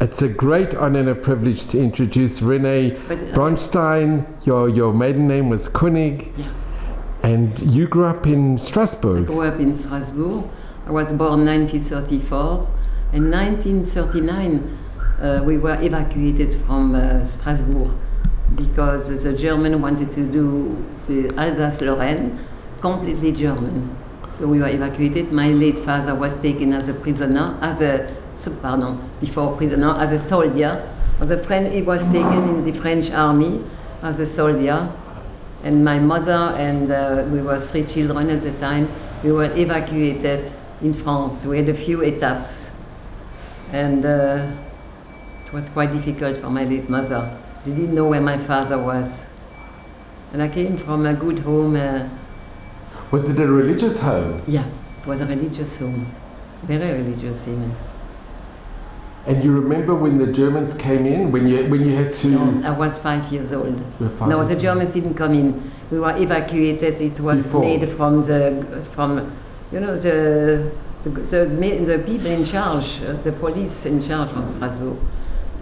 It's a great honor and a privilege to introduce Rene Bornstein. Your maiden name was Koenig, yeah. And you grew up in I Strasbourg. grew up in Strasbourg. I was born 1934. In 1939, we were evacuated from Strasbourg because the German wanted to do the Alsace-Lorraine completely German. So we were evacuated. My late father was taken as a prisoner, before prisoner, as a soldier. He was taken in the French army as a soldier. And my mother and we were 3 children at the time. We were evacuated in France. We had a few etaps. And it was quite difficult for my late mother. She didn't know where my father was. And I came from a good home. Was it a religious home? Yeah, it was a religious home. Very religious even. And you remember when the Germans came in, when you had to... No, I was 5 years old. No, the Germans didn't come in. We were evacuated. It was made from the people in charge, the police in charge from Strasbourg.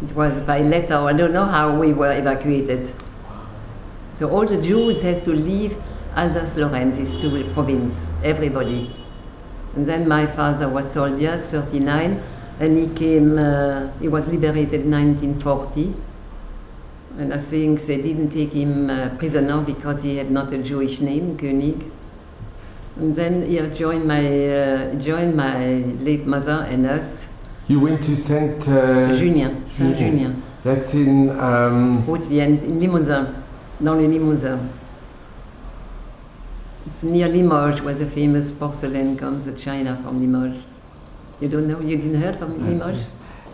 It was by letter. I don't know how we were evacuated. So all the Jews had to leave Alsace-Lorraine, these 2 provinces, everybody. And then my father was soldier, 39. And he was liberated in 1940. And I think they didn't take him prisoner because he had not a Jewish name, Koenig. And then he joined my late mother and us. You went to Saint-Junien. That's in... Haute-Vienne, in Limousin, dans le Limousin. It's near Limoges, where the famous porcelain comes, the china from Limoges. You don't know? You didn't hear from Limoges?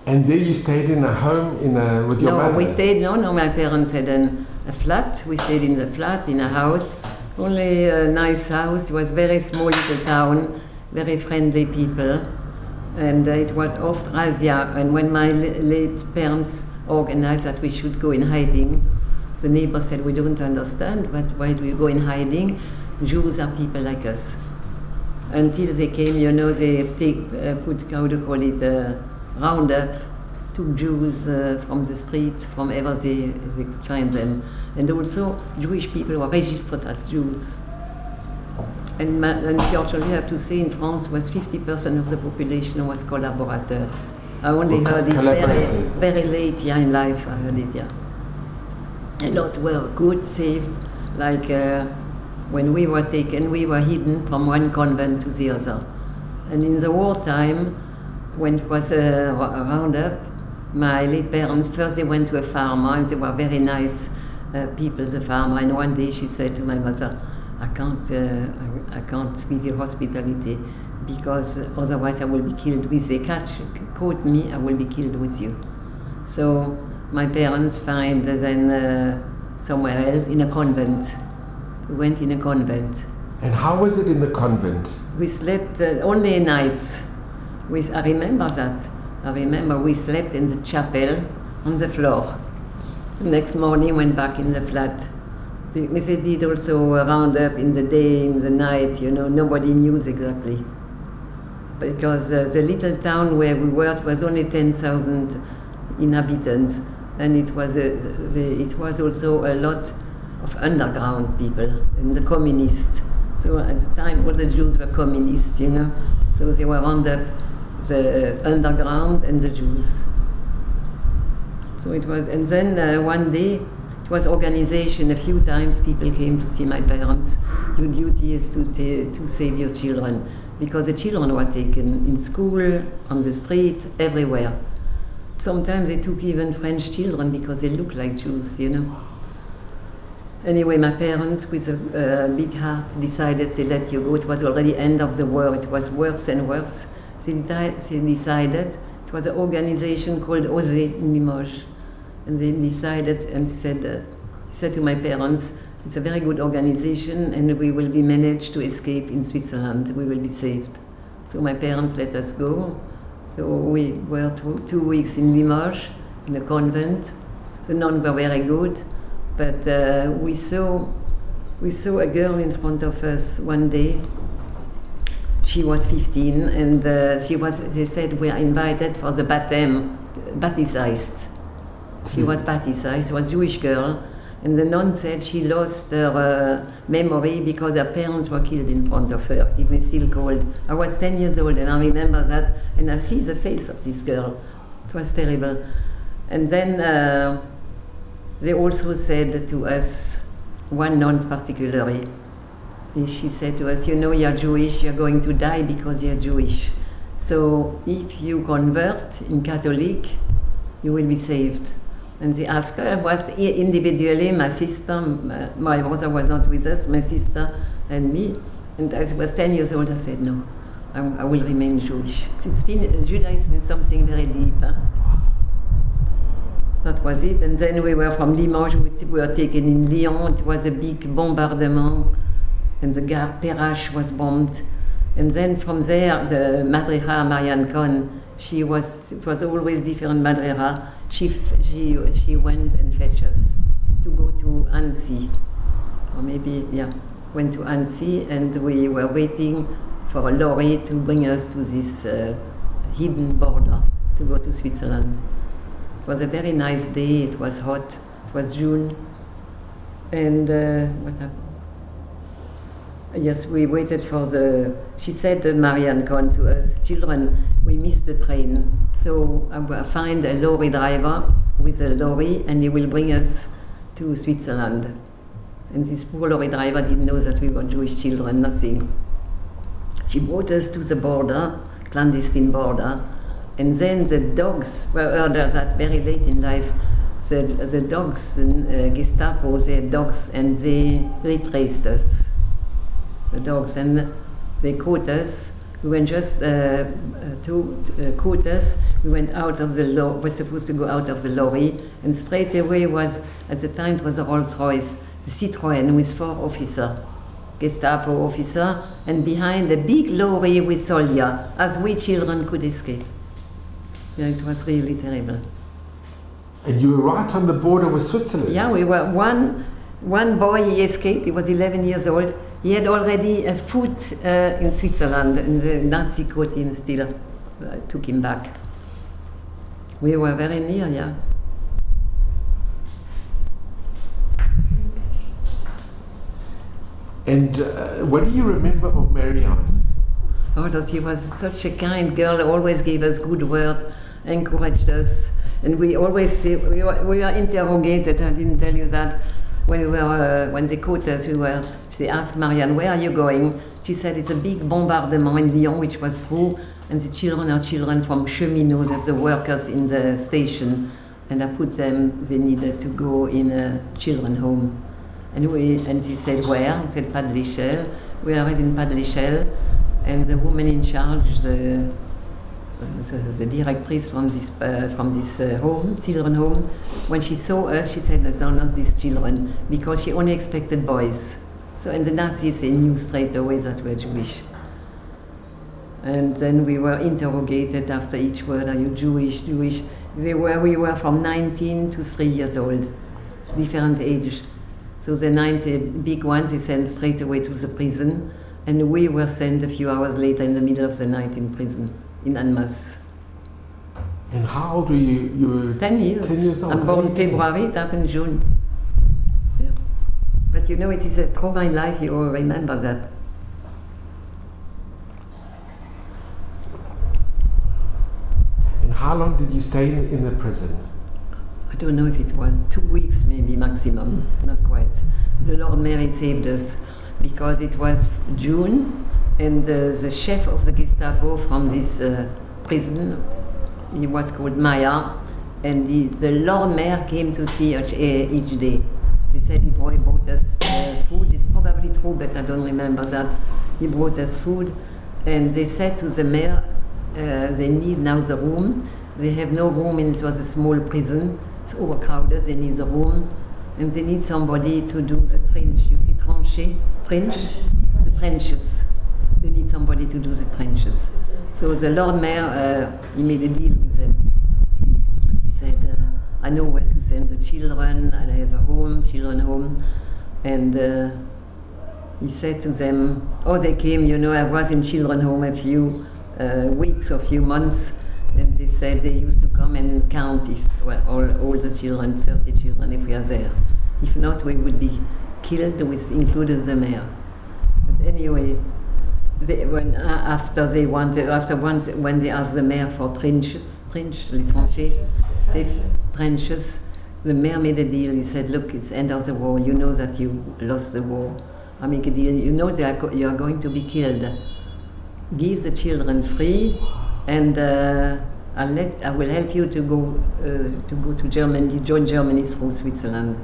And there you stayed in a home with your mother? No, my parents had a flat. We stayed in the flat, in a house. Only a nice house. It was a very small little town, very friendly people. And it was off razzia. And when my late parents organized that we should go in hiding, the neighbor said, we don't understand, but why do you go in hiding? Jews are people like us. Until they came, they put, how to call it, round up, took Jews from the street, from ever they could find them. And also, Jewish people were registered as Jews. And unfortunately, I have to say, in France, was 50% of the population was collaborateur. I only heard it very late in life, I heard it, A lot were good, saved, like... when we were taken, we were hidden from one convent to the other. And in the wartime, when it was a roundup, my late parents, first they went to a farmer, and they were very nice people, the farmer, and one day she said to my mother, I can't give you hospitality, because otherwise I will be killed with you. Caught me, I will be killed with you. So my parents find then somewhere else in a convent. We went in a convent. And how was it in the convent? We slept only nights. I remember that. I remember we slept in the chapel on the floor. The next morning went back in the flat. They did also a roundup in the day, in the night, nobody knew exactly. Because the little town where we were, it was only 10,000 inhabitants. And it was also a lot of underground people and the communists. So at the time, all the Jews were communists, So they were round up the underground and the Jews. So it was, and then one day, it was organization. A few times people came to see my parents. Your duty is to save your children. Because the children were taken in school, on the street, everywhere. Sometimes they took even French children because they looked like Jews, Anyway, my parents, with a big heart, decided they let you go. It was already end of the war. It was worse and worse. They decided, it was an organization called OSE in Limoges. And they decided and said to my parents, it's a very good organization and we will be managed to escape in Switzerland. We will be saved. So my parents let us go. So we were 2 weeks in Limoges, in a convent. The nuns were very good. But we saw a girl in front of us one day. She was 15, and they said we are invited for the baptême baptized. She was baptized, was a Jewish girl, and the nun said she lost her memory because her parents were killed in front of her. It was still cold. I was 10 years old, and I remember that, and I see the face of this girl. It was terrible. And then they also said to us, one nun particularly, she said to us, you know, you're Jewish, you're going to die because you're Jewish. So if you convert in Catholic, you will be saved. And they asked her, was individually, my sister, my brother was not with us, my sister and me. And as I was 10 years old, I said, no, I will remain Jewish. It's been, Judaism is something very deep. Huh? That was it. And then we were from Limoges, we were taken in Lyon. It was a big bombardment, and the Gare Perrache was bombed. And then from there, the Madreha Marianne Cohn, it was always different Madreha. She went and fetched us to go to Annecy, or maybe, yeah, went to Annecy, and we were waiting for a lorry to bring us to this hidden border to go to Switzerland. It was a very nice day, it was hot, it was June, and what happened? Yes, we waited for she said, Marianne Cohn, to us, children, we missed the train, so I will find a lorry driver with a lorry and he will bring us to Switzerland. And this poor lorry driver didn't know that we were Jewish children, nothing. She brought us to the border, clandestine border, and then the dogs were heard that very late in life. The dogs, Gestapo, they had dogs, and they retraced us. The dogs, and they caught us. We went just to caught us. We went out of the lorry. We're supposed to go out of the lorry, and straight away was, at the time it was a Rolls Royce, the Citroën with 4 officers, Gestapo officer, and behind a big lorry with soldiers, as we children could escape. Yeah, it was really terrible. And you were right on the border with Switzerland? Yeah, we were one boy, he escaped, he was 11 years old. He had already a foot in Switzerland, and the Nazi caught him still, took him back. We were very near, yeah. And what do you remember of Marianne? Oh, that she was such a kind girl, always gave us good word, encouraged us. And we always say, we were interrogated, I didn't tell you that, when they caught us, they asked Marianne, where are you going? She said, it's a big bombardment in Lyon, which was true, and the children are children from cheminots, that's the workers in the station, and I put them, they needed to go in a children's home. And she said, where? I said, Pas de l'Échelle. We are in Pas de l'Échelle, and the woman in charge, the directress from this home, children home, when she saw us, she said, no, not these children, because she only expected boys. So, and the Nazis, they knew straight away that we were Jewish. And then we were interrogated after each word, are you Jewish, Jewish? We were from 19 to 3 years old, different age. So the 90 big ones, they sent straight away to the prison, and we were sent a few hours later in the middle of the night in prison, in Annemasse. And how old were you? You were 10 years. 10 years old. I'm born February, it happened June. Yeah. But you know, it is a trauma in life, you all remember that. And how long did you stay in the prison? I don't know if it was 2 weeks, maybe maximum, not quite. The Lord Mary saved us because it was June, and the chef of the Gestapo from this prison, he was called Maya, and the Lord Mayor came to see us each day. They said he brought us food. It's probably true, but I don't remember that. He brought us food, and they said to the mayor, they need now the room. They have no room, and it was a small prison. It's overcrowded, they need the room, and they need somebody to do the trench. You see trench? The trenches. They need somebody to do the trenches. So the Lord Mayor, he made a deal with them. He said, I know where to send the children, and I have a home, children home, and he said to them, oh, they came, you know, I was in children home a few weeks or few months, and they said they used to come come and count if all the children, 30 children, if we are there. If not, we would be killed, with including the mayor. But anyway, when they asked the mayor for trenches, les tranchées, these trenches, the mayor made a deal. He said, "Look, it's end of the war. You know that you lost the war. I make a deal. You know you are going to be killed. Give the children free, and I will help you to go to Germany, join Germany through Switzerland."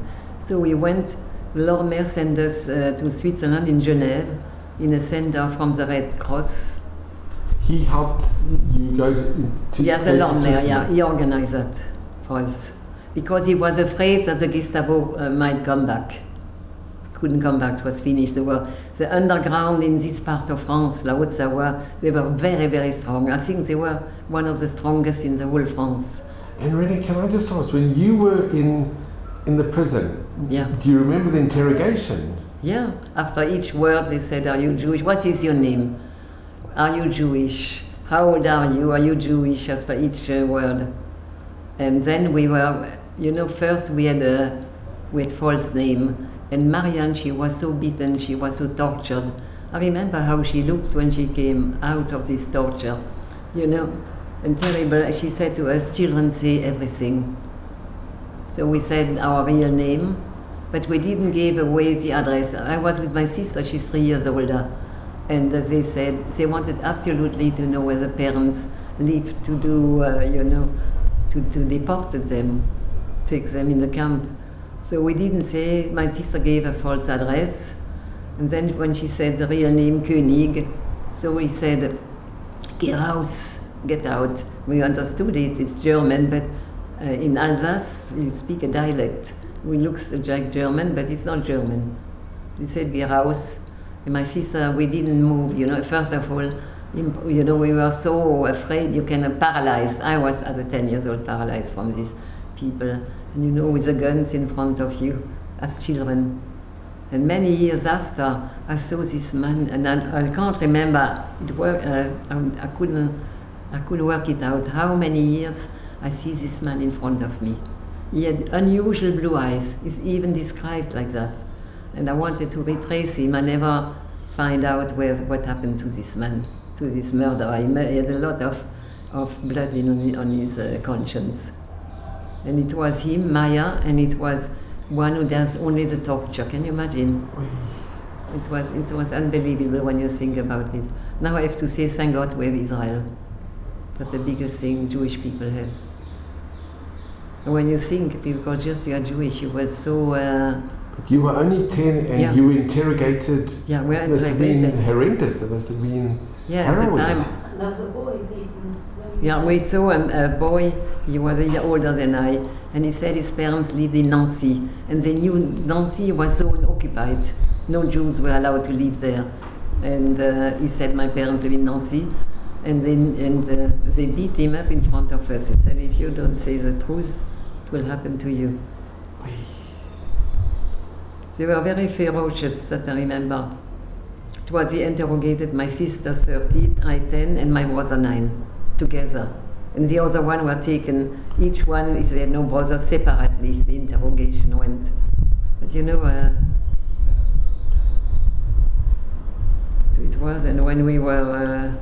So we went. The Lord Mayor sent us to Switzerland in Geneva, in a center from the Red Cross. He helped you go to Yeah, the Lord Mayor, yeah, he organized that for us. Because he was afraid that the Gestapo might come back. Couldn't come back, it was finished. The underground in this part of France, La Haute-Savoie, they were very, very strong. I think they were one of the strongest in the whole France. And Rene, can I just ask, when you were in the prison, yeah, do you remember the interrogation? Yeah, after each word they said, "Are you Jewish? What is your name? Are you Jewish? How old are you? Are you Jewish?" After each word. And then we were, first we had false name. And Marianne, she was so beaten, she was so tortured. I remember how she looked when she came out of this torture, and terrible. She said to us, "Children say everything." So we said our real name, but we didn't give away the address. I was with my sister, she's 3 years older, and they said they wanted absolutely to know where the parents lived to do, to deport them, take them in the camp. So we didn't say. My sister gave a false address, and then when she said the real name, König, so we said, "Get out, get out." We understood it, it's German, but in Alsace you speak a dialect. We look like German, but it's not German. We said, "Get out." And my sister, we didn't move, first of all, we were so afraid, paralyzed. I was at 10 years old paralyzed from these people. And with the guns in front of you as children. And many years after, I saw this man, and I can't remember. I couldn't work it out. How many years I see this man in front of me? He had unusual blue eyes. It's even described like that. And I wanted to retrace him. I never find out what happened to this man, to this murderer. He had a lot of blood on his conscience. And it was him, Maya, and it was one who does only the torture. Can you imagine? It was unbelievable when you think about it. Now I have to say, thank God we have Israel. That's the biggest thing Jewish people have. And when you think, because just you are Jewish, you were so... But you were only 10 and yeah. You were interrogated. Yeah, we were It must have been interrogated. horrendous. It must have been harrowing. At the time. Yeah, we saw a boy, he was a year older than I, and he said his parents lived in Nancy, and they knew Nancy was so unoccupied. No Jews were allowed to live there. And he said, "My parents live in Nancy," and they beat him up in front of us. He said, "If you don't say the truth, it will happen to you." They were very ferocious, that I remember. It was, he interrogated my sister 30, I 10, and my brother 9. Together, and the other one were taken, each one, if they had no brother, separately. The interrogation went, but it was. And when we were,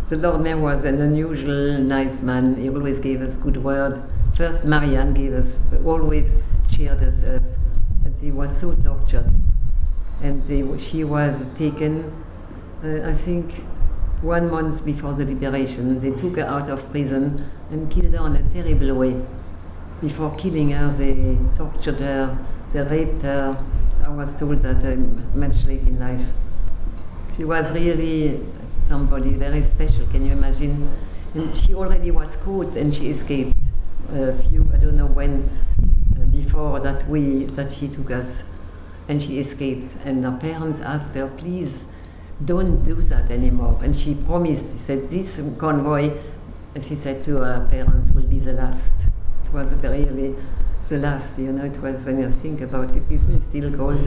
the Lord Mayor was an unusual nice man. He always gave us good word. First, Marianne gave us, always cheered us up, but he was so tortured, and she was taken, I think, 1 month before the liberation. They took her out of prison and killed her in a terrible way. Before killing her, they tortured her, they raped her. I was told that much late in life. She was really somebody very special, can you imagine? And she already was caught and she escaped. I don't know when, before that she took us, and she escaped. And her parents asked her, "Please, don't do that anymore." And she promised, she said, "This convoy," she said to her parents, "will be the last." It was really the last, it was, when you think about it, gives me still cold.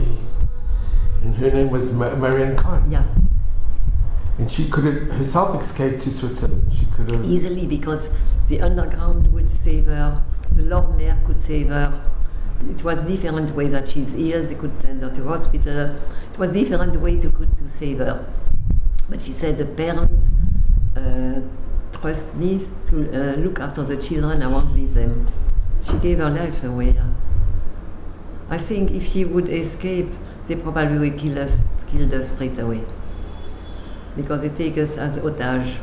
And her name was Marianne Kahn? Yeah. And she could have herself escaped to Switzerland? She could have... Easily, because the underground would save her, the Lord Mayor could save her. It was different way that she's ill, they could send her to hospital. It was different way to save her. But she said the parents trust me to look after the children, I won't leave them. She gave her life away. I think if she would escape, they probably would killed us straight away. Because they take us as otage.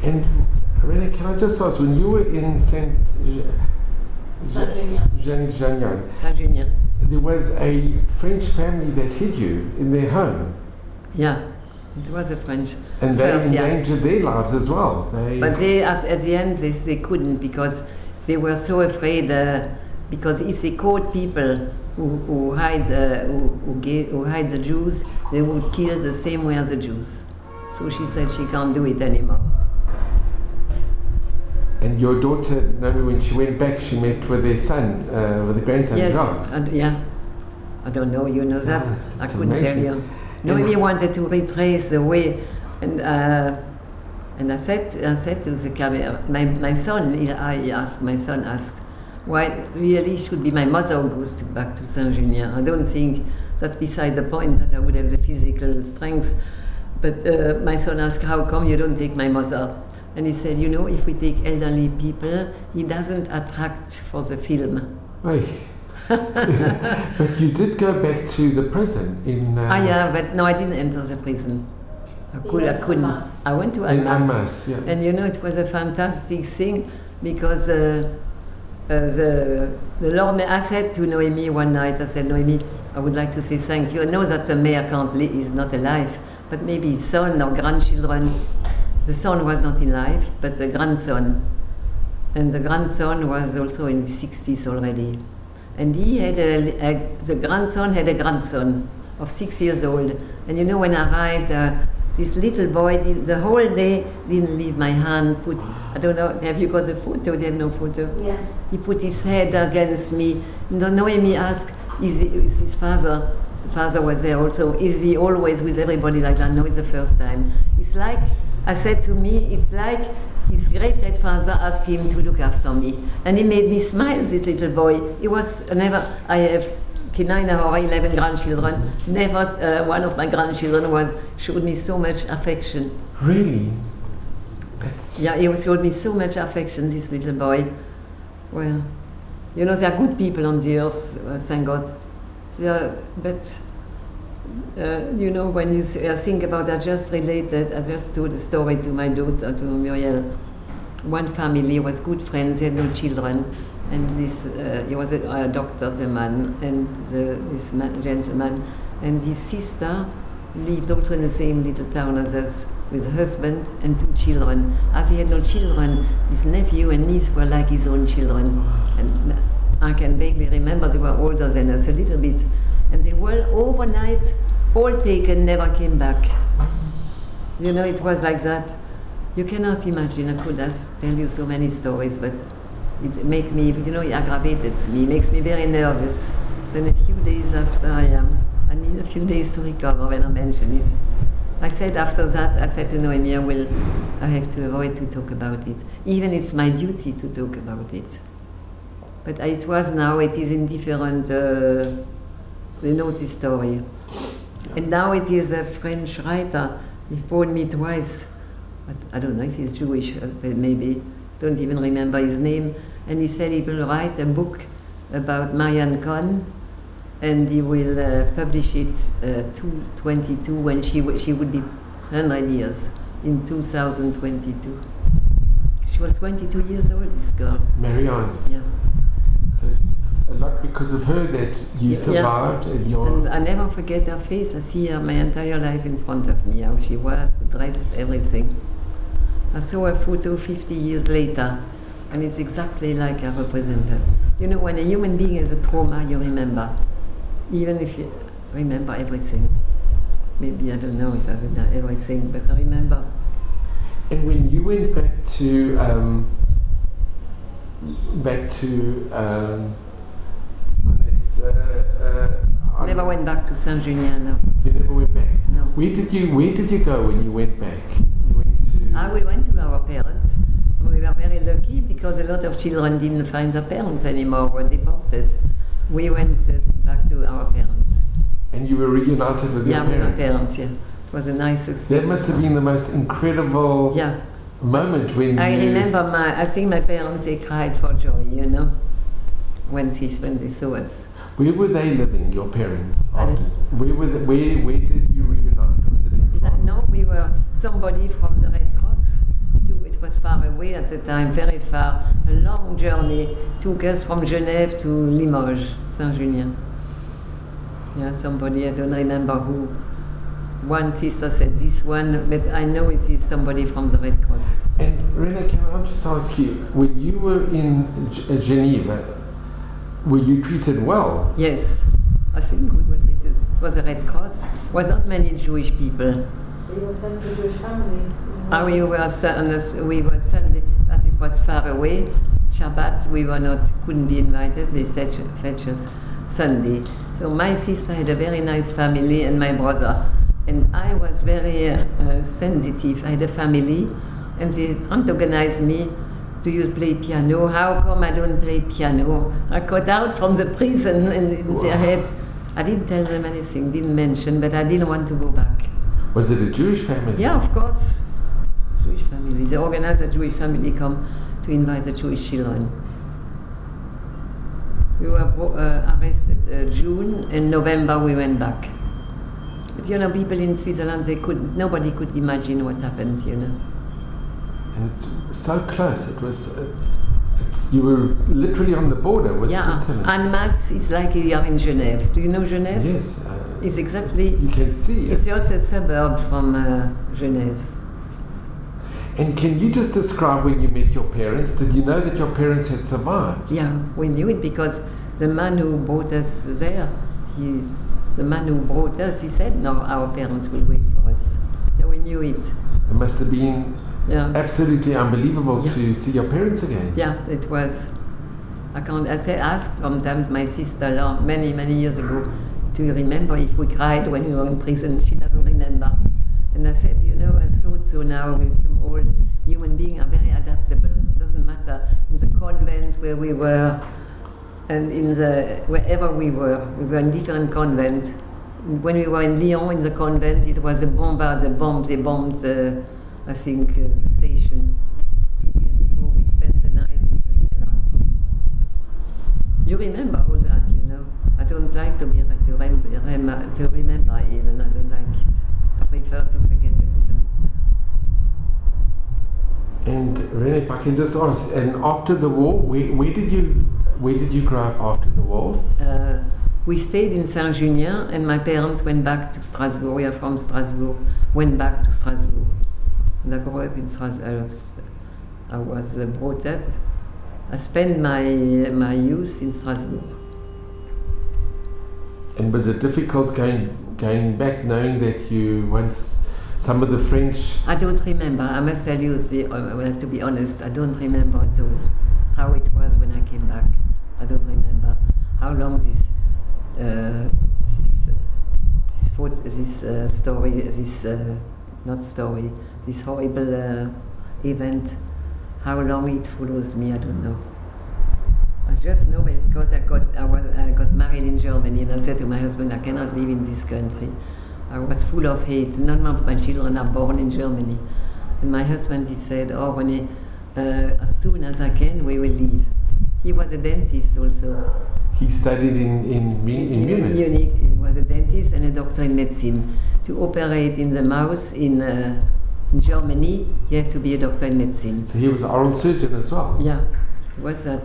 And Rene, can I just ask, when you were in Saint-Junien, there was a French family that hid you in their home. Yeah, it was a French. And they endangered their lives as well. But they, at the end, they couldn't, because they were so afraid. Because if they caught people who hide the Jews, they would kill the same way as the Jews. So she said she can't do it anymore. And your daughter, Naomi, when she went back, she met with their son, with the grandson, yes, Jacques. Yeah. I don't know, you know that? No, I couldn't amazing. tell you. Noemi wanted to retrace the way, and I said to the camera, my son asked, why really should be my mother who goes back to Saint-Junien? I don't think that's beside the point that I would have the physical strength. But my son asked, how come you don't take my mother? And he said, you know, if we take elderly people, he doesn't attract for the film. Hey. But you did go back to the prison in... yeah, but no, I didn't enter the prison. I couldn't. I went to Almas. Yeah. And you know, it was a fantastic thing, because the Lord Mayor, I said to Noemi one night, I said, Noemi, I would like to say thank you. I know that the mayor is not alive, but maybe his son or grandchildren. The son was not in life, but the grandson. And the grandson was also in the 60s already. And he had the grandson had a grandson of 6 years old. And you know, when I arrived, this little boy, the whole day, didn't leave my hand. I don't know, have you got a photo? They have no photo. Yeah. He put his head against me. And Noemi asked, is his father? The father was there also. Is he always with everybody like that? No, it's the first time. It's like, I said to me, it's like his great-grandfather asked him to look after me. And he made me smile, this little boy. He was never, I have 9 or 11 grandchildren. Never one of my grandchildren showed me so much affection. Really? Yeah, he showed me so much affection, this little boy. Well, you know, there are good people on the earth, thank God. But you know, when you think about that, I just told a story to my daughter, to Muriel. One family was good friends, they had no children, and he was a doctor, the man, and this gentleman, and his sister lived also in the same little town as us, with a husband and 2 children. As he had no children, his nephew and niece were like his own children. And I can vaguely remember they were older than us a little bit. And they were overnight, all taken, never came back. You know, it was like that. You cannot imagine. I could tell you so many stories, but it makes me, you know, it aggravated me. It makes me very nervous. Then a few days after I need a few days to recover when I mention it. I said after that, I said to Noemi, I have to avoid to talk about it. Even it's my duty to talk about it. But it is in different, you know this story. And now it is a French writer. He phoned me twice. But I don't know if he's Jewish, maybe. Don't even remember his name. And he said he will write a book about Marianne Cohn, and he will publish it 2022 when she would be 100 years, in 2022. She was 22 years old, this girl. Marianne. Yeah. So it's a lot because of her that you survived, and you're... And I never forget her face. I see her my entire life in front of me, how she was, dressed, everything. I saw a photo 50 years later, and it's exactly like I represent her. You know, when a human being has a trauma, you remember. Even if you remember everything. Maybe I don't know if I remember everything, but I remember. And when you went back to never went back to Saint-Junien, no. You never went back? No. Where did you go when you went back? You went to... We went to our parents. We were very lucky because a lot of children didn't find their parents anymore, were deported. We went back to our parents. And you were reunited with your Yeah, with parents? my parents, yeah. It was the nicest. That must have been the most incredible Yeah. moment when I you... remember I think my parents, they cried for joy, you know, when they saw us. Where were they living, your parents? Pardon? Where did you reunite? Was it in France? No, we were somebody from the Red Cross. It was far away at the time, very far. A long journey took us from Genève to Limoges, Saint-Junien. Yeah, somebody, I don't remember who. One sister said this one, but I know it is somebody from the Red Cross. And Rene, can I just ask you, when you were in Geneva, were you treated well? Yes, I think we were treated. It was the Red Cross. Was not many Jewish people. You were sent to a Jewish family. We were Sunday, as it was far away. Shabbat, we were not, couldn't be invited. They fetch us Sunday. So my sister had a very nice family, and my brother. And I was very sensitive. I had a family, and they antagonized me. Do you play piano? How come I don't play piano? I got out from the prison, and in their head, I didn't tell them anything, didn't mention, but I didn't want to go back. Was it a Jewish family? Yeah, of course. Jewish family. They organized a Jewish family come to invite the Jewish children. We were arrested June, and November we went back. But you know, people in Switzerland, nobody could imagine what happened, you know. And it's so close. You were literally on the border with Switzerland. Annemasse is like you are in Genève. Do you know Genève? Yes. It's exactly. You can see. It's just a suburb from Genève. And can you just describe when you met your parents? Did you know that your parents had survived? Yeah, we knew it because the man who brought us there, he said, no, our parents will wait for us. Yeah, we knew it. It must have been absolutely unbelievable to see your parents again. Yeah, it was. I asked sometimes my sister many, many years ago, do you remember if we cried when we were in prison? She doesn't remember. And I said, you know, I thought so now with some old human beings are very adaptable. It doesn't matter. In the convent where we were, and wherever we were in different convents. When we were in Lyon in the convent, it was they bombed I think the station. We had to go, we spent the night in the cellar. You remember all that, you know. I don't like to remember even, I don't like it. I prefer to forget a little bit. And Rene, if I can just ask, and after the war, where did you grow up after the war? We stayed in Saint-Junien, and my parents went back to Strasbourg. We are from Strasbourg. Went back to Strasbourg. And I grew up in Strasbourg. I was brought up. I spent my youth in Strasbourg. And was it difficult going back, knowing that you once some of the French? I don't remember. I must tell you, I have to be honest. I don't remember at all how it was when I came back. I don't remember how long this horrible event, how long it follows me, I don't know. I just know because I got married in Germany, and I said to my husband, I cannot live in this country. I was full of hate. None of my children are born in Germany. And my husband, he said, oh, Rene, as soon as I can, we will leave. He was a dentist also. He studied in Munich? In Munich. He was a dentist and a doctor in medicine. To operate in the mouth in Germany, you have to be a doctor in medicine. So he was an oral surgeon as well? Yeah, he was that.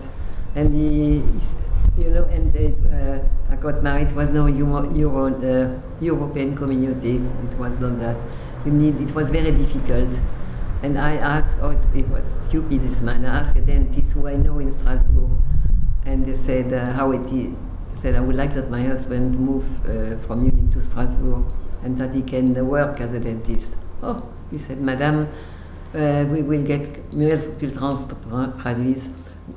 And I got married. It was no European community. It was not that. It was very difficult. And I asked, it was stupid, this man. I asked a dentist who I know in Strasbourg. And they said how it is. I said I would like that my husband move from Munich to Strasbourg and that he can work as a dentist. Oh, he said, Madame, we will get, mieux faut que tu le traduises,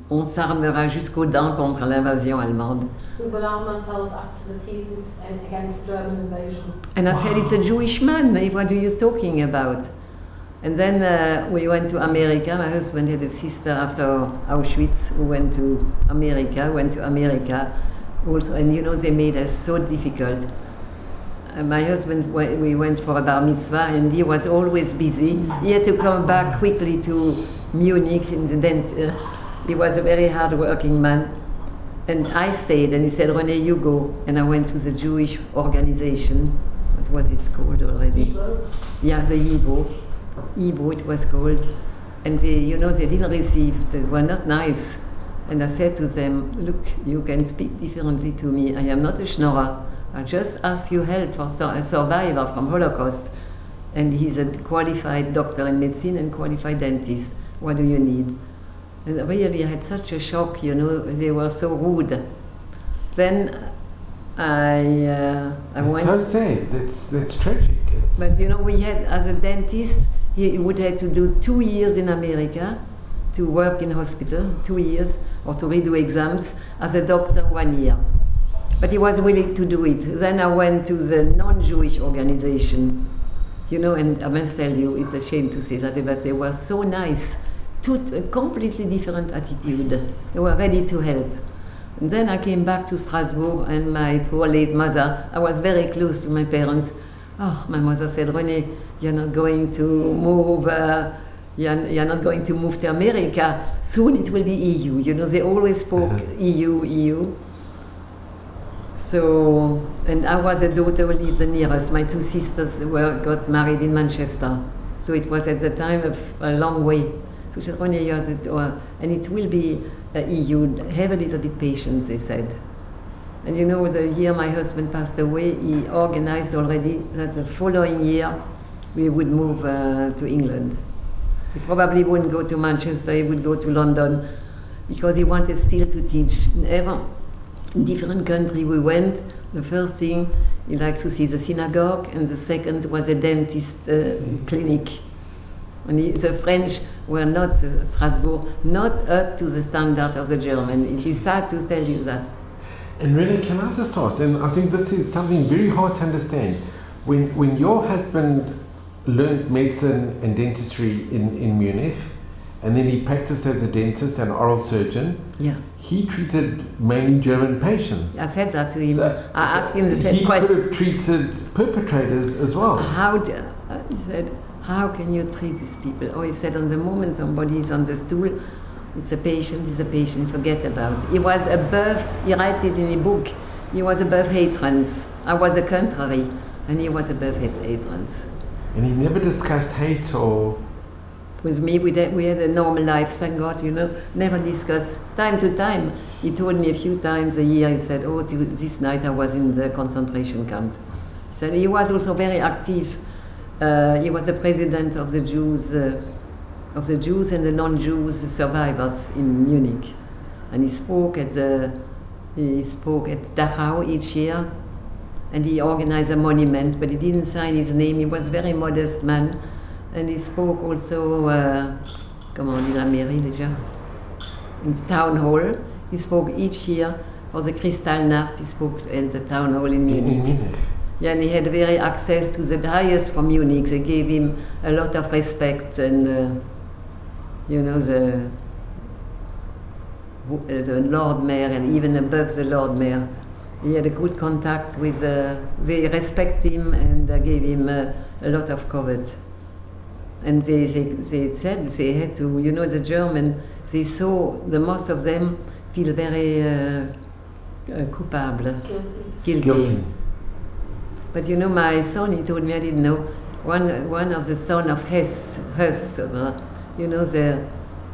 on s'armera jusqu'aux dents contre l'invasion allemande. We will arm ourselves up to the teeth against the German invasion. And I said, it's a Jewish man. What are you talking about? And then we went to America. My husband had a sister after Auschwitz who went to America. Also, and you know, they made us so difficult. My husband, we went for a bar mitzvah, and he was always busy. He had to come back quickly to Munich. He was a very hard-working man. And I stayed, and he said, Rene, you go. And I went to the Jewish organization. What was it called already? Igbo. Yeah, the Igbo. Igbo it was called. And they, you know, they didn't receive, they were not nice. And I said to them, look, you can speak differently to me. I am not a schnorrer. I just ask you help for a survivor from Holocaust. And he's a qualified doctor in medicine and qualified dentist. What do you need? And really I had such a shock, you know, they were so rude. Then I went... It's so sad, that's tragic. But you know, we had, as a dentist, he would have to do 2 years in America to work in hospital, 2 years, or to redo exams. As a doctor, 1 year. But he was willing to do it. Then I went to the non-Jewish organization, you know, and I must tell you, it's a shame to say that, but they were so nice. A completely different attitude. They were ready to help. And then I came back to Strasbourg, and my poor late mother, I was very close to my parents. Oh, my mother said, Rene, you're not going to move, you're not going to move to America. Soon it will be EU. You know, they always spoke EU. So, and I was a daughter who lived the nearest. My 2 sisters got married in Manchester. So it was at the time of a long way. So she said, Rene, you're the door, and it will be EU. Have a little bit patience, they said. And you know, the year my husband passed away, he organized already that the following year we would move to England. He probably wouldn't go to Manchester, he would go to London, because he wanted still to teach. In different country we went, the first thing he liked to see the synagogue, and the second was a dentist clinic. And the French were not, Strasbourg, not up to the standard of the German. It is sad to tell you that. And Rene, can I just ask, and I think this is something very hard to understand, when your husband learned medicine and dentistry in Munich, and then he practiced as a dentist and oral surgeon, yeah, he treated mainly German patients. I said that to him. So, I asked him the same he question. could have treated perpetrators as well. He said, how can you treat these people? Oh, he said, on the moment somebody is on the stool, it's a patient, forget about it. He was above, he writes it in a book, he was above hatreds. I was the contrary, and he was above hatreds. And he never discussed hate or... With me, we had a normal life, thank God, you know, never discussed. Time to time, he told me a few times a year, he said, oh, this night I was in the concentration camp. He said he was also very active. He was the president of the Jews and the non-Jews survivors in Munich. And he spoke at Dachau each year, and he organized a monument, but he didn't sign his name. He was a very modest man. And he spoke also, comment on dit la mairie déjà? In the town hall. He spoke each year for the Kristallnacht. He spoke at the town hall in Munich. Yeah, and he had very access to the highest from Munich. They gave him a lot of respect, and you know, the Lord Mayor, and even above the Lord Mayor, he had a good contact with. They respect him and gave him a lot of covet. And they said they had to, you know, the German, they saw the most of them feel very coupable, guilty. But you know, my son, he told me, I didn't know, one of the son of Hess, you know, the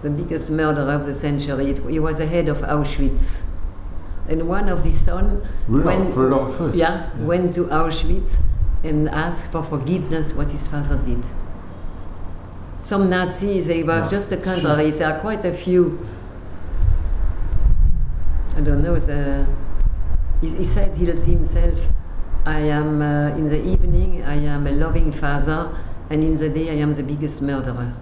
biggest murderer of the century, he was the head of Auschwitz. And one of the sons went to Auschwitz and asked for forgiveness what his father did. Some Nazis, they were just the contrary. There are quite a few. I don't know. He said himself, I am, in the evening, I am a loving father, and in the day, I am the biggest murderer.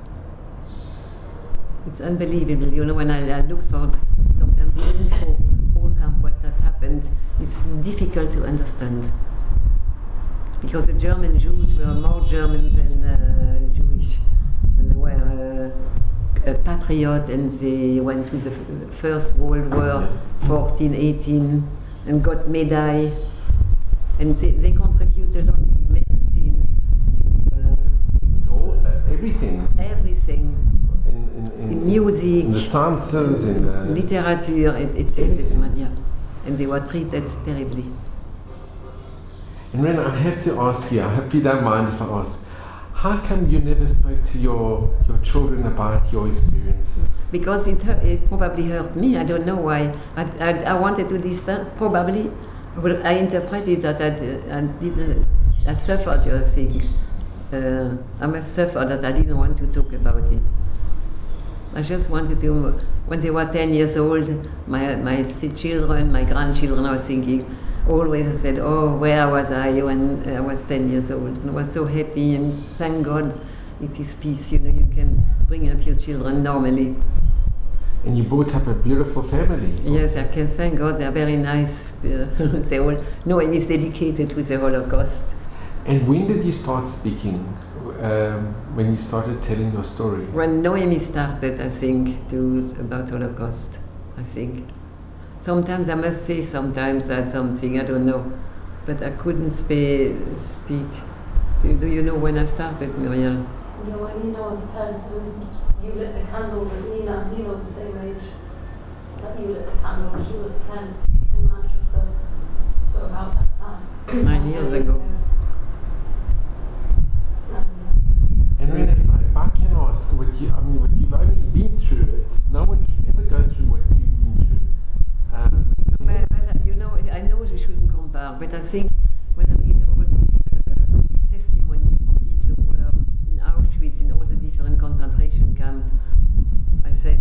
It's unbelievable. You know, when I looked for sometimes the info, all camp, what that happened, it's difficult to understand. Because the German Jews were more German than Jewish. and they were a patriot, and they went to the First World War, 14, 18, and got medal, and they contribute a lot to medicine, To all, everything. everything, in music, in the sciences, in the literature, everything, yeah. And they were treated terribly. And Rene, I have to ask you, I hope you don't mind if I ask, how come you never spoke to your children about your experiences? Because it probably hurt me. I don't know why. I wanted to distance. Probably, well, I interpreted that I suffered. I think I must suffer that I didn't want to talk about it. I just wanted to. When they were 10 years old, my children, my grandchildren, I was thinking. Always I said, oh, where was I when I was 10 years old? And I was so happy, and thank God it is peace, you know, you can bring up your children normally. And you brought up a beautiful family. Yes, I can thank God, they're very nice. They all, Noam is dedicated to the Holocaust. And when did you start speaking? When you started telling your story? When Noemi started, I think, about Holocaust, I think. Sometimes I must say that something, I don't know, but I couldn't speak. Do you know when I started, Muriel? Yeah, when Nina was 10, when you lit the candle with Nina was the same age that you lit the candle. She was 10 in Manchester, so about that time. 9 years ago. And Rene, if I can ask, what you've only been through, no one should ever go through what you've been through. But you know, I know we shouldn't compare, but I think when I read all this testimony from people who were in Auschwitz, in all the different concentration camps, I said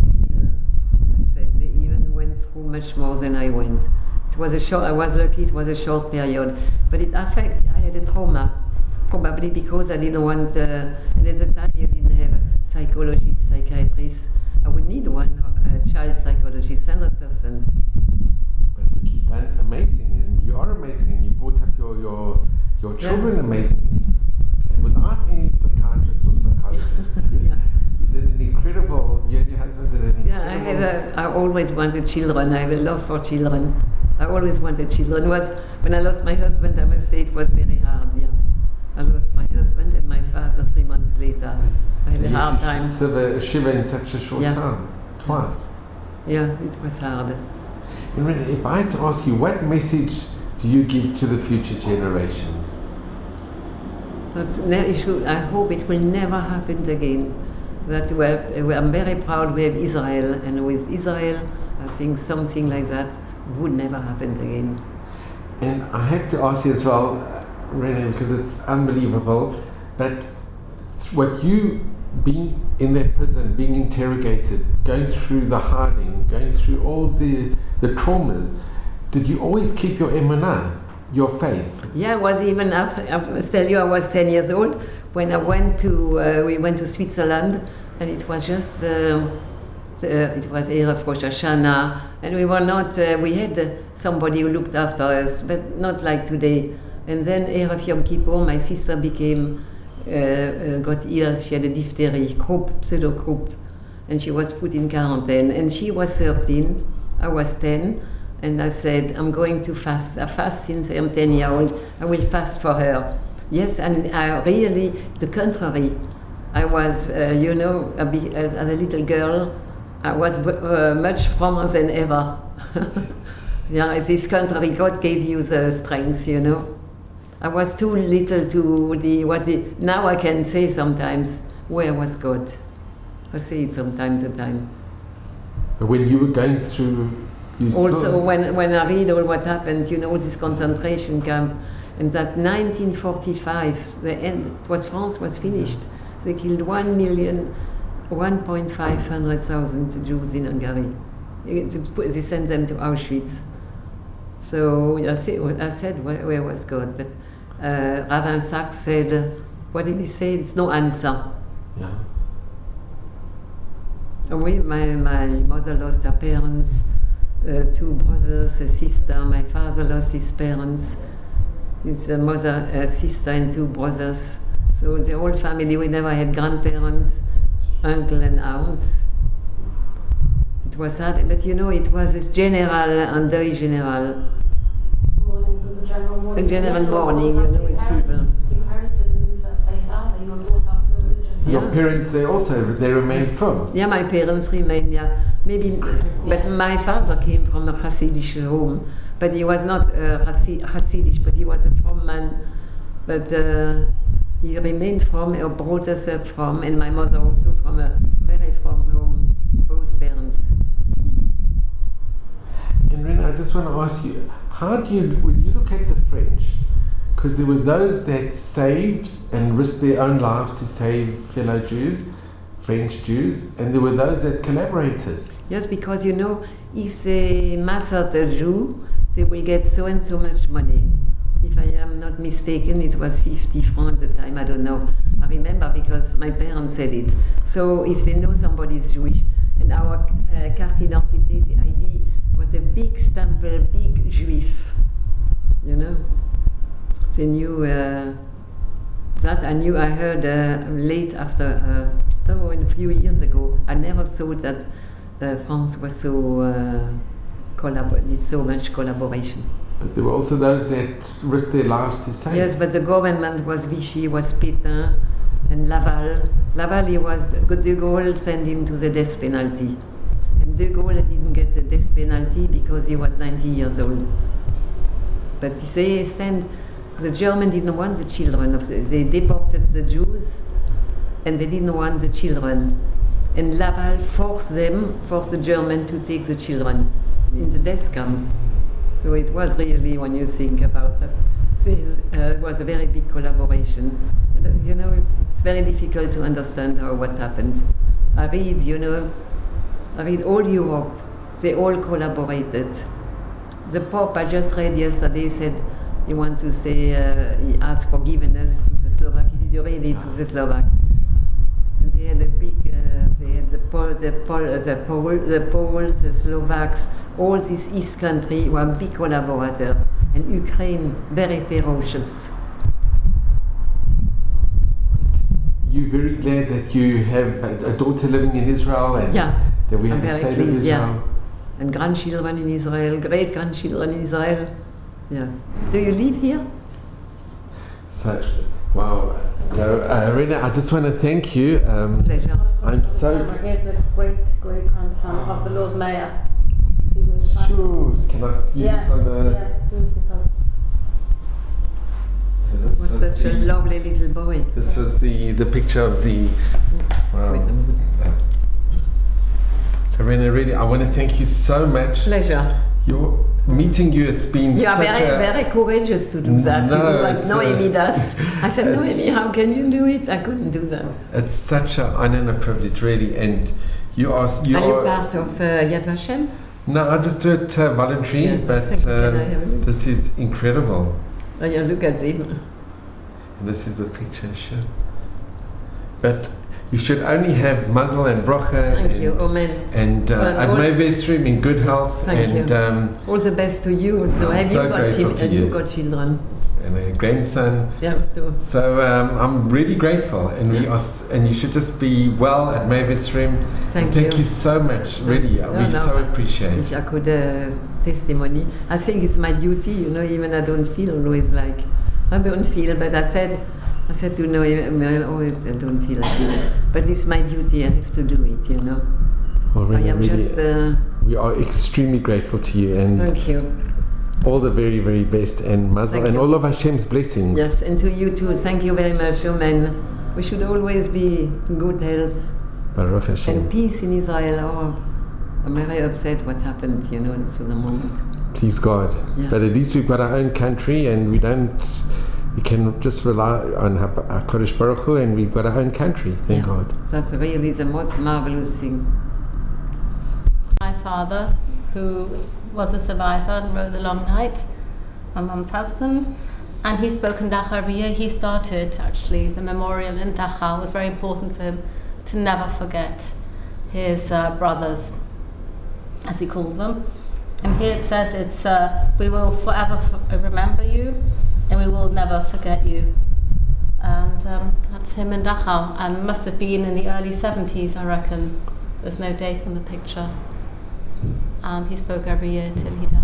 they even went through much more than I went. It was I was lucky, it was a short period, but I had a trauma, probably because I didn't want, and at the time you didn't have psychologists, psychiatrists. I would need one, child psychologist, 100%. But you keep that amazing, and you are amazing, and you brought up your children amazingly. And without any psychiatrists or psychologists, Yeah. you did an incredible, you and your husband did an incredible... Yeah, I always wanted children. I have a love for children. I always wanted children. When I lost my husband, I must say it was very hard, yeah. I lost my husband and my father 3 months later. I had a hard time. So Shiva in such a short time, twice. Yeah, it was hard. And Rene, if I had to ask you, what message do you give to the future generations? I hope it will never happen again. That I'm very proud we have Israel, and with Israel, I think something like that would never happen again. And I have to ask you as well, Rene, because it's unbelievable, but what you being in that prison, being interrogated, going through the hiding, going through all the traumas, did you always keep your emunah, your faith? Yeah, I was even after, I must tell you, I was 10 years old when I went to, we went to Switzerland, and it was just, it was Erev Rosh Hashanah, and we were not, we had somebody who looked after us, but not like today. And then Erev Yom Kippur, my sister got ill, she had a diphtheria, pseudo-croup, and she was put in quarantine, and she was 13, I was 10, and I said, I'm going to fast. I fast since I'm 10 years old. I will fast for her. Yes, and I really, the contrary. I was, as a little girl, I was much frommer than ever. Yeah, this contrary, God gave you the strength, you know. I was too little to now I can say sometimes, where was God? I say it from time to time. But when you were going through... Also, when I read all what happened, you know, this concentration camp, and that 1945, France was finished. They killed 1,500,000 Jews in Hungary. They sent them to Auschwitz. So I said, where was God? But Rabbi Sachs said, what did he say? It's no answer. Yeah. My mother lost her parents, 2 brothers, a sister. My father lost his parents, his mother, a sister, and 2 brothers. So the whole family, we never had grandparents. uncle and aunts. It was hard, but you know, it was a general and very general. Mourning was a general mourning. A general Yeah, mourning, both you know, your it's parents- people. Your parents didn't lose their faith either. You were both of the religion. Your Yeah. parents, they remained firm. Yeah, my parents remained, yeah. Maybe, but my father came from a Hasidic home, but he was not Hasidic, but he was a from man. But he remained from, or brought us up from, and my mother also from a very from home, both parents. And Rene, I just want to ask you, how do you, when you look at the French, because there were those that saved and risked their own lives to save fellow Jews, French Jews, and there were those that collaborated. Yes, because you know, if they massacre a Jew, they will get so and so much money. If I am not mistaken, it was 50 francs at the time, I don't know. I remember because my parents said it. So if they know somebody is Jewish, and our carte d'identité, the ID, was a big stample, big Juif, you know. They knew that. I heard late after, a few years ago, I never thought that France was so did so much collaboration. But there were also those that risked their lives to save. Yes, but the government was Vichy, was Pétain, and Laval. Laval, he was De Gaulle sent him to the death penalty. And De Gaulle didn't get the death penalty because he was 90 years old. But they sent, the Germans didn't want the children, they deported the Jews, and they didn't want the children. And Laval forced the Germans to take the children in the death camp. So it was really, when you think about it, it was a very big collaboration. And, you know, it's very difficult to understand what happened. I read all Europe, they all collaborated. The Pope, I just read yesterday, said he wants to say, he asked forgiveness to the Slovak. He did already to the Slovak. And they had a big, they had the Poles, the Slovaks, all this East country were big collaborators. And Ukraine, very ferocious. You're very glad that you have a daughter living in Israel and Yeah, that we have I'm a very state of pleased, Israel. yeah. And grandchildren in Israel, great grandchildren in Israel. Yeah. Do you live here? So, wow. So, Rene, I just want to thank you. Pleasure. I'm so. Here's a great grandson of the Lord Mayor. He was Sure. Can I use Yes, this on the. yes, too, because So this Was was such a lovely little boy. This was the picture of the. Wow. Wait a minute. So Rene, really, I want to thank you so much. Pleasure. Meeting you, it's been You are such very courageous to do that. No, you do what it's Noemi does. I said, it's- Noemi, how can you do it? I couldn't do that. It's such an honor and a privilege, really. And you are. Are you part of Yad Vashem? No, I just do it voluntary, Yeah, but thank you. Can I have a look? this is incredible. Oh, yeah, look at him. And this is the picture, sure. But you should only have mazel and bracha. Thank and, you, Amen. And Well, at all- my best room in good health. Thank and you. All the best to you also. I'm Have so you got grateful to you. you got children? and a grandson. Yeah, so. So I'm really grateful, and and you should just be well at Mavis Room. Thank Thank you. you so much, really. No, we no, so appreciate. Wish I could testimony. I think it's my duty, you know. Even I don't feel always like I don't feel, but I said to Noel, always I don't feel like it. But it's my duty. I have to do it, you know. Well, I really, am really, just. we are extremely grateful to you, and Thank you. all the very, very best, and mazel, Thank and you. all of Hashem's blessings. Yes, and to you too. Thank you very much, Amen. We should always be in good health Baruch Hashem. and peace in Israel. Oh, I'm very upset what happened, you know, to the moment. Please God. Yeah. But at least we've got our own country, and we can just rely on HaKadosh Baruch Hu, and we've got our own country. Thank Yeah. God. That's really the most marvelous thing. my father, who was a survivor and rode the long night, my mum's husband, and he spoke in Dachau every year. He started actually the memorial in Dachau. It was very important for him to never forget his brothers, as he called them. And here it says we will forever remember you, and we will never forget you. And that's him in Dachau, and must have been in the early 70s, I reckon. There's no date on the picture. And he spoke every year till he died.